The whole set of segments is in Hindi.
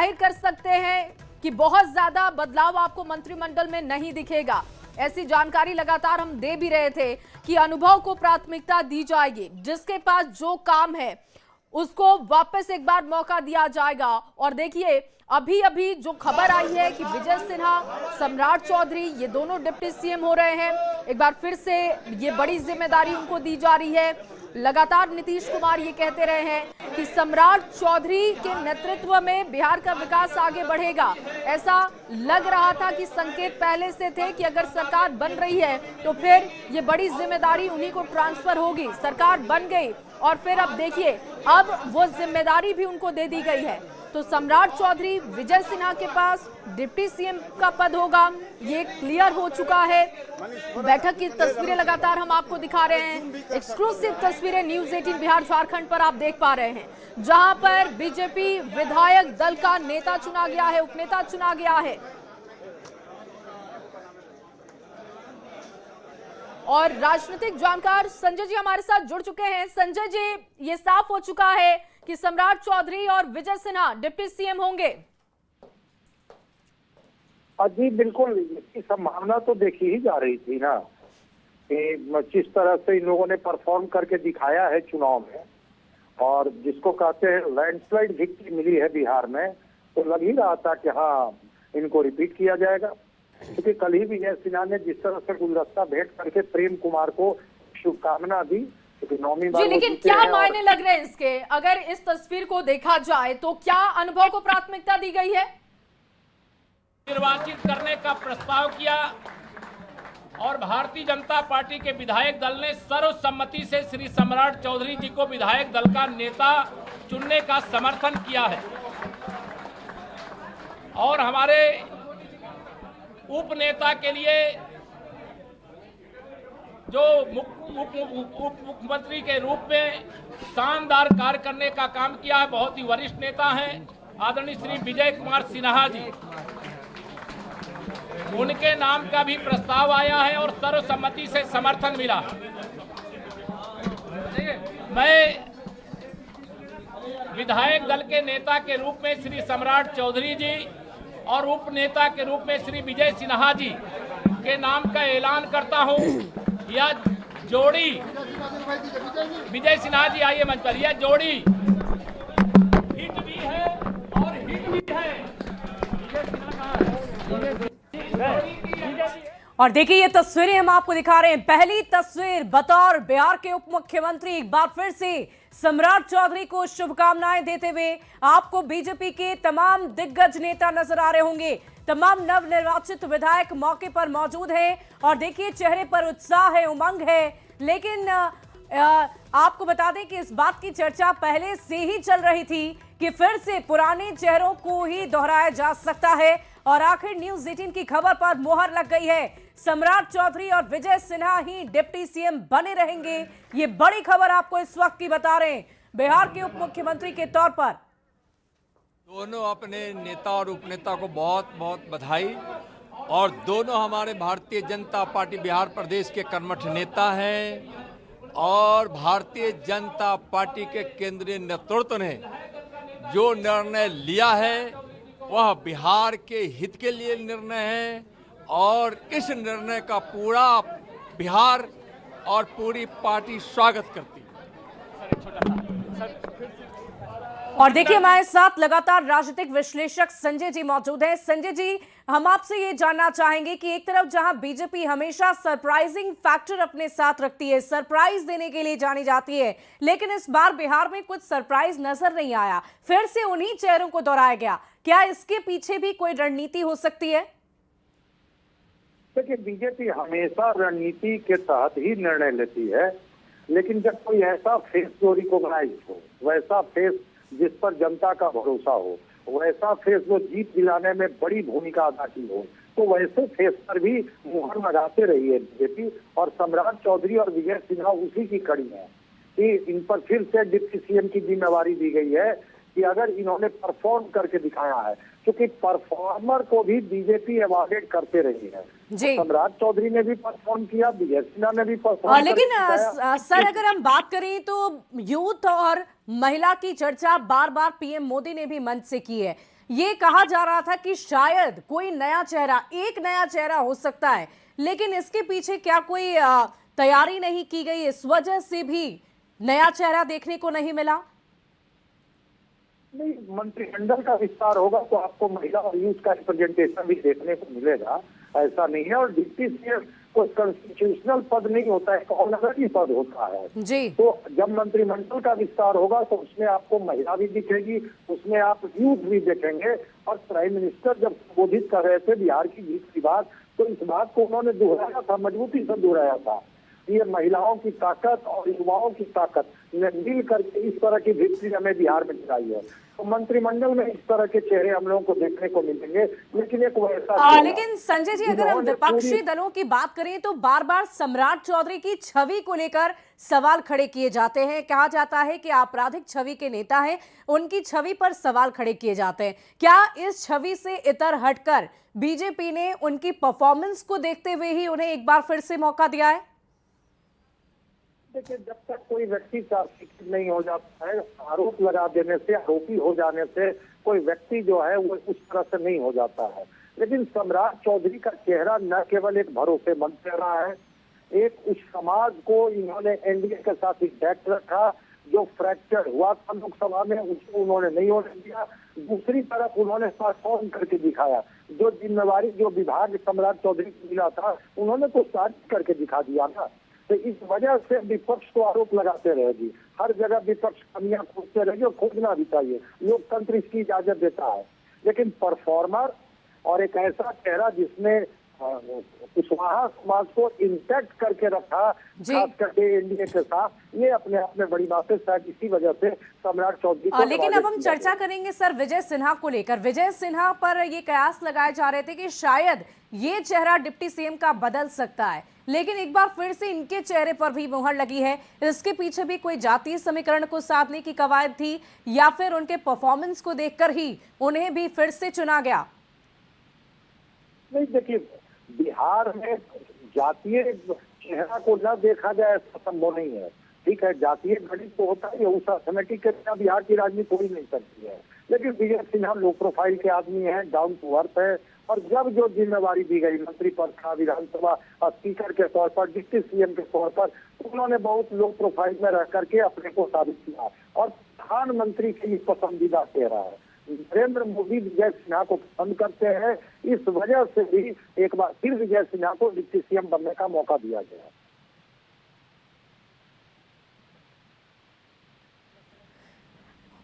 जाहिर कर सकते हैं कि बहुत ज्यादा बदलाव आपको मंत्रिमंडल में नहीं दिखेगा। ऐसी जानकारी लगातार हम दे भी रहे थे कि अनुभव को प्राथमिकता दी जाएगी, जिसके पास जो काम है उसको वापस एक बार मौका दिया जाएगा। और देखिए अभी अभी जो खबर आई है कि विजय सिन्हा, सम्राट चौधरी ये दोनों डिप्टी सीएम हो रहे हैं। एक बार फिर से ये बड़ी जिम्मेदारी उनको दी जा रही है। लगातार नीतीश कुमार ये कहते रहे हैं कि सम्राट चौधरी के नेतृत्व में बिहार का विकास आगे बढ़ेगा। ऐसा लग रहा था कि संकेत पहले से थे कि अगर सरकार बन रही है तो फिर ये बड़ी जिम्मेदारी उन्हीं को ट्रांसफर होगी। सरकार बन गई और फिर अब देखिए अब वो जिम्मेदारी भी उनको दे दी गई है। तो सम्राट चौधरी, विजय सिन्हा के पास डिप्टी सीएम का पद होगा, ये क्लियर हो चुका है। बैठक की तस्वीरें लगातार हम आपको दिखा रहे हैं। एक्सक्लूसिव तस्वीरें न्यूज़ 18 बिहार झारखंड पर आप देख पा रहे हैं, जहां पर बीजेपी विधायक दल का नेता चुना गया है, उपनेता चुना गया है। और राजनीतिक जानकार संजय जी हमारे साथ जुड़ चुके हैं। संजय जी, ये साफ हो चुका है कि सम्राट चौधरी और विजय सिन्हा डिप्टी सीएम होंगे। जी बिल्कुल, इसकी संभावना तो देखी ही जा रही थी ना कि जिस तरह से इन लोगों ने परफॉर्म करके दिखाया है चुनाव में, और जिसको कहते हैं लैंडस्लाइड विक्ट्री मिली है बिहार में, तो लग ही रहा था कि हाँ इनको रिपीट किया जाएगा। क्योंकि कल ही विजय सिन्हा ने जिस तरह से गुलदस्ता भेंट करके प्रेम कुमार को शुभकामना दी, जी, लेकिन क्या मायने लग रहे हैं इसके? अगर इस तस्वीर को देखा जाए तो क्या अनुभव को प्राथमिकता दी गई है? निर्वाचित करने का प्रस्ताव किया और भारतीय जनता पार्टी के विधायक दल ने सर्वसम्मति से श्री सम्राट चौधरी जी को विधायक दल का नेता चुनने का समर्थन किया है। और हमारे उप नेता के लिए जो उप मुख्यमंत्री के रूप में शानदार कार्य करने का काम किया है, बहुत ही वरिष्ठ नेता हैं आदरणीय श्री विजय कुमार सिन्हा जी, उनके नाम का भी प्रस्ताव आया है और सर्वसम्मति से समर्थन मिला। मैं विधायक दल के नेता के रूप में श्री सम्राट चौधरी जी और उप नेता के रूप में श्री विजय सिन्हा जी के नाम का ऐलान करता हूं। यह जोड़ी, विजय सिन्हा जी आइए मंच पर, यह जोड़ी हिट भी है और हिट भी है। और देखिए ये तस्वीरें हम आपको दिखा रहे हैं। पहली तस्वीर बतौर बिहार के उप मुख्यमंत्री एक बार फिर से सम्राट चौधरी को शुभकामनाएं देते हुए आपको बीजेपी के तमाम दिग्गज नेता नजर आ रहे होंगे। तमाम नवनिर्वाचित विधायक मौके पर मौजूद हैं और देखिए चेहरे पर उत्साह है, उमंग है। लेकिन आपको बता दें कि इस बात की चर्चा पहले से ही चल रही थी कि फिर से पुराने चेहरों को ही दोहराया जा सकता है। और आखिर न्यूज़ 18 की खबर पर मोहर लग गई है, सम्राट चौधरी और विजय सिन्हा ही डिप्टी सीएम बने रहेंगे। ये बड़ी खबर आपको इस वक्त की बता रहे हैं बिहार के उप मुख्यमंत्री के तौर पर। दोनों अपने नेता और उपनेता को बहुत बहुत बधाई। और दोनों हमारे भारतीय जनता पार्टी बिहार प्रदेश के कर्मठ नेता हैं और भारतीय जनता पार्टी के केंद्रीय नेतृत्व ने जो निर्णय लिया है वह बिहार के हित के लिए निर्णय है और इस निर्णय का पूरा बिहार और पूरी पार्टी स्वागत करती है। और देखिए हमारे साथ लगातार राजनीतिक विश्लेषक संजय जी मौजूद हैं। संजय जी, हम आपसे ये जानना चाहेंगे कि एक तरफ जहां बीजेपी हमेशा सरप्राइजिंग फैक्टर अपने साथ रखती है, सरप्राइज देने के लिए जानी जाती है, लेकिन इस बार बिहार में कुछ सरप्राइज नजर नहीं आया, फिर से उन्हीं चेहरों को दोहराया गया। क्या इसके पीछे भी कोई रणनीति हो सकती है? देखिए, बीजेपी हमेशा रणनीति के तहत ही निर्णय लेती है, लेकिन जब कोई ऐसा फेस जो रिकॉग्नाइज हो, वैसा फेस जिस पर जनता का भरोसा हो, वैसा फेस जो जीत दिलाने में बड़ी भूमिका अदा की हो, तो वैसे फेस पर भी मुहर लगाते रही है बीजेपी। और सम्राट चौधरी और विजय सिन्हा उसी की कड़ी है कि इन पर फिर से डिप्टी सीएम की जिम्मेवारी दी गई है कि अगर इन्होंने परफॉर्म करके दिखाया है, क्योंकि परफॉर्मर को भी बीजेपी एवॉर्डेड करते रही है। जी, सम्राट चौधरी ने भी परफॉर्म किया, विजय सिन्हा ने भी परफॉर्म। लेकिन सर अगर हम बात करें तो यूथ और महिला की चर्चा बार बार पीएम मोदी ने भी मंच से की है। ये कहा जा रहा था कि शायद कोई नया चेहरा, एक नया चेहरा हो सकता है, लेकिन इसके पीछे क्या कोई तैयारी नहीं की गई, इस वजह से भी नया चेहरा देखने को नहीं मिला? नहीं, मंत्रिमंडल का विस्तार होगा तो आपको महिला और यूथ का रिप्रेजेंटेशन भी देखने को मिलेगा, ऐसा नहीं है। और डिप्टी सीएम कोई कॉन्स्टिट्यूशनल पद नहीं होता है, ऑनररी पद होता है जी। तो जब मंत्रिमंडल का विस्तार होगा तो उसमें आपको महिला भी दिखेगी, उसमें आप यूथ भी देखेंगे। और प्राइम मिनिस्टर जब संबोधित कर रहे थे बिहार की जीत की बात, तो इस बात को उन्होंने दोहराया था, मजबूती से दोहराया था। ये महिलाओं की ताकत और युवाओं की ताकत ने मिल करके इस तरह की विक्ट्री हमें बिहार में दिलाई है। तो मंत्रिमंडल में इस तरह के चेहरे हम लोगों को देखने को मिलेंगे, लेकिन एक वैसा लेकिन संजय जी, अगर हम विपक्षी दलों की बात करें तो बार बार सम्राट चौधरी की छवि को लेकर सवाल खड़े किए जाते हैं। कहा जाता है कि आपराधिक छवि के नेता हैं, उनकी छवि पर सवाल खड़े किए जाते हैं। क्या इस छवि से इतर हटकर बीजेपी ने उनकी परफॉर्मेंस को देखते हुए ही उन्हें एक बार फिर से मौका दिया है? देखिए, जब तक कोई व्यक्ति चार्जशीट नहीं हो जाता है, आरोप लगा देने से, आरोपी हो जाने से कोई व्यक्ति जो है वो उस तरह से नहीं हो जाता है। लेकिन सम्राट चौधरी का चेहरा न केवल एक भरोसेमंद चेहरा है, एक उस समाज को इन्होंने एनडीए के साथ इंटैक्ट रखा, जो फ्रैक्चर हुआ था लोकसभा में उसको उन्होंने नहीं होने दिया। दूसरी तरफ उन्होंने परफॉर्म करके दिखाया, जो जिम्मेवारी जो विभाग सम्राट चौधरी को मिला था उन्होंने तो साबित करके दिखा दिया ना। तो इस वजह से विपक्ष को आरोप लगाते रहेगी, हर जगह विपक्ष कमियां खोजते रहेगी और खोजना भी चाहिए, लोकतंत्र इसकी इजाजत देता है। लेकिन परफॉर्मर और एक ऐसा चेहरा जिसने कुशवाहा समाज को इंटैक्ट करके रखा, खास करके एनडीए के साथ, ये अपने आप में बड़ी बात है। शायद इसी वजह से सम्राट चौधरी को। लेकिन अब हम चर्चा करेंगे सर विजय सिन्हा को लेकर। विजय सिन्हा पर ये कयास लगाए जा रहे थे कि शायद ये चेहरा डिप्टी सीएम का बदल सकता है, लेकिन एक बार फिर से इनके चेहरे पर भी मुहर लगी है। इसके पीछे भी कोई जातीय समीकरण को साधने की कवायद थी या फिर उनके परफॉर्मेंस को देखकर ही उन्हें भी फिर से चुना गया? नहीं, देखिए, बिहार में जातीय चेहरा को न देखा जाए ऐसा संभव नहीं है। ठीक है, जातीय गणित तो होता है, उस अर्थमेटिक के बिना बिहार की राजनीति हो ही नहीं सकती है। लेकिन विजय सिन्हा लो प्रोफाइल के आदमी हैं, डाउन टू अर्थ है, और जब जो जिम्मेवारी दी गई मंत्री पद का, विधानसभा स्पीकर के तौर पर, डिप्टी सीएम के तौर पर, उन्होंने बहुत लो प्रोफाइल में रह करके अपने को साबित किया और प्रधानमंत्री की पसंदीदा चेहरा है। नरेंद्र मोदी विजय सिन्हा को पसंद करते हैं, इस वजह से भी एक बार फिर विजय सिन्हा को डिप्टी सीएम बनने का मौका दिया गया।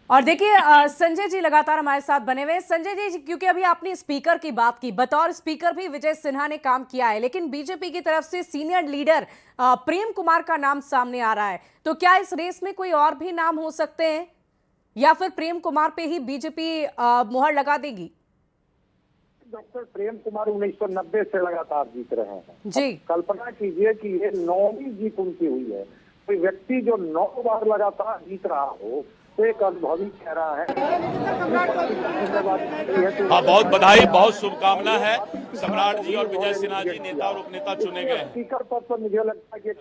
और देखिए संजय जी लगातार हमारे साथ बने हुए। संजय जी, क्योंकि अभी आपने स्पीकर की बात की, बतौर स्पीकर भी विजय सिन्हा ने काम किया है, लेकिन बीजेपी की तरफ से सीनियर लीडर प्रेम कुमार का नाम सामने आ रहा है, तो क्या इस रेस में कोई और भी नाम हो सकते हैं या फिर प्रेम कुमार पे ही बीजेपी मुहर लगा देगी? डॉक्टर प्रेम कुमार 1990 से लगातार जीत रहे हैं जी। कल्पना कीजिए कि ये 9वीं जीत उनकी हुई है। कोई व्यक्ति जो 9 बार लगातार जीत रहा हो तो एक अनुभवी चेहरा है। हाँ, बहुत बधाई, बहुत शुभकामना है। सम्राट जी और विजय सिन्हा जी नेता और उपनेता चुने गए हैं। स्पीकर पद पर मुझे लगता है कि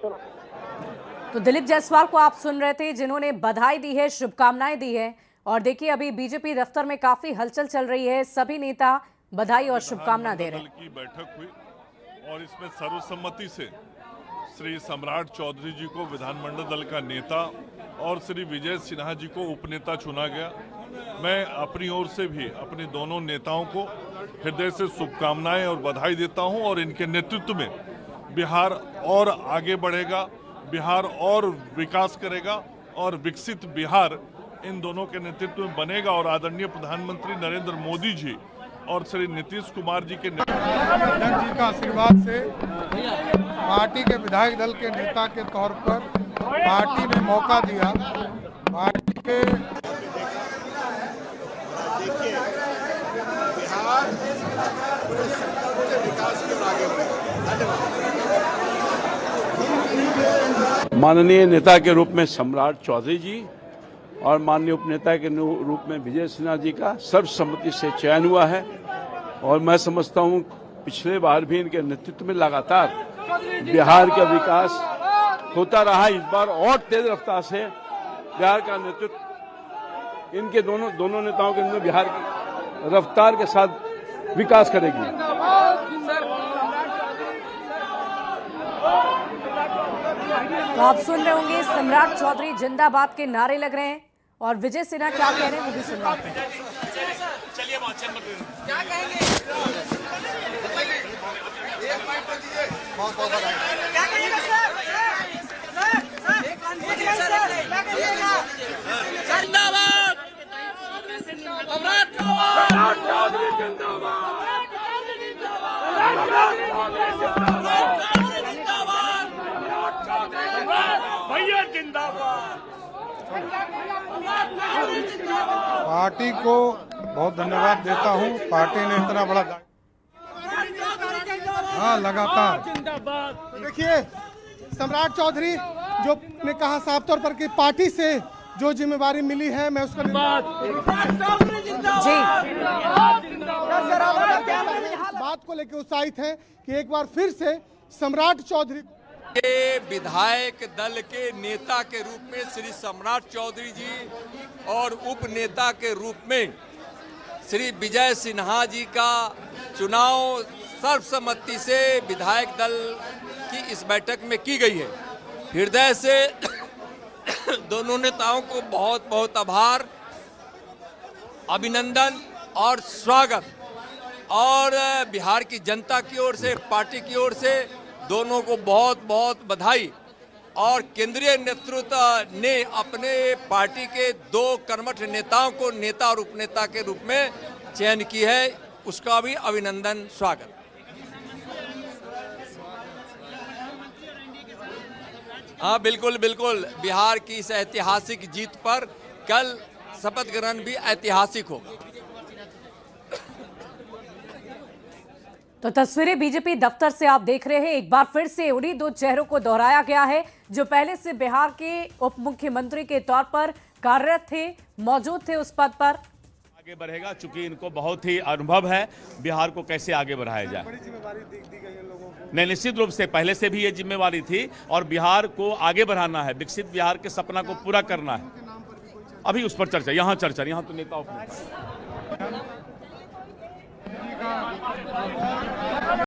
तो दिलीप जायसवाल को आप सुन रहे थे, जिन्होंने बधाई दी है, शुभकामनाएं दी है। और देखिए अभी बीजेपी दफ्तर में काफी हलचल चल रही है, सभी नेता बधाई और शुभकामना दे रहे हैं। की बैठक हुई और इसमें सर्वसम्मति से श्री सम्राट चौधरी जी को विधानमंडल दल का नेता और श्री विजय सिन्हा जी को उपनेता चुना गया। मैं अपनी ओर से भी अपने दोनों नेताओं को हृदय से शुभकामनाएं और बधाई देता हूं और इनके नेतृत्व में बिहार और आगे बढ़ेगा, बिहार और विकास करेगा और विकसित बिहार इन दोनों के नेतृत्व में बनेगा। और आदरणीय प्रधानमंत्री नरेंद्र मोदी जी और श्री नीतीश कुमार जी के जी का आशीर्वाद से पार्टी के विधायक दल के नेता के तौर पर पार्टी ने मौका दिया। पार्टी के बिहार विकास के आगे माननीय नेता के रूप में सम्राट चौधरी जी और माननीय उपनेता के रूप में विजय सिन्हा जी का सर्वसम्मति से चयन हुआ है। और मैं समझता हूं पिछले बार भी इनके नेतृत्व में लगातार बिहार का विकास होता रहा। इस बार और तेज रफ्तार से बिहार का नेतृत्व इनके दोनों नेताओं के बिहार की रफ्तार के साथ विकास करेगी। तो आप सुन रहे होंगे सम्राट चौधरी जिंदाबाद के नारे लग रहे हैं और विजय सिन्हा क्या कह रहे हैं वो भी सुन रहे हैं। क्या कहेंगे सर? जिंदाबाद सम्राट चौधरी भैया जिंदाबाद। पार्टी को बहुत धन्यवाद देता हूं। पार्टी ने इतना बड़ा लगातार देखिए, सम्राट चौधरी जो ने कहा साफ तौर पर कि पार्टी से जो जिम्मेवारी मिली है मैं उसका इस बात को लेकर उत्साहित है कि एक बार फिर से सम्राट चौधरी के विधायक दल के नेता के रूप में श्री सम्राट चौधरी जी और उप नेता के रूप में श्री विजय सिन्हा जी का चुनाव सर्वसम्मति से विधायक दल की इस बैठक में की गई है। हृदय से दोनों नेताओं को बहुत बहुत आभार, अभिनंदन और स्वागत, और बिहार की जनता की ओर से, पार्टी की ओर से दोनों को बहुत बहुत बधाई। और केंद्रीय नेतृत्व ने अपने पार्टी के 2 कर्मठ नेताओं को नेता और उपनेता के रूप में चयन की है, उसका भी अभिनंदन, स्वागत। हाँ, बिल्कुल बिल्कुल, बिहार की इस ऐतिहासिक जीत पर कल शपथ ग्रहण भी ऐतिहासिक होगा। तो तस्वीरें बीजेपी दफ्तर से आप देख रहे हैं। एक बार फिर से उन्हीं 2 चेहरों को दोहराया गया है जो पहले से बिहार के उप मुख्यमंत्री के तौर पर कार्यरत थे, मौजूद थे उस पद पर। आगे बढ़ेगा, चूंकि इनको बहुत ही अनुभव है बिहार को कैसे आगे बढ़ाया जाए। नहीं, निश्चित रूप से पहले से भी ये जिम्मेवारी थी और बिहार को आगे बढ़ाना है, विकसित बिहार के सपना को पूरा करना है। अभी उस पर चर्चा, यहाँ तो नेता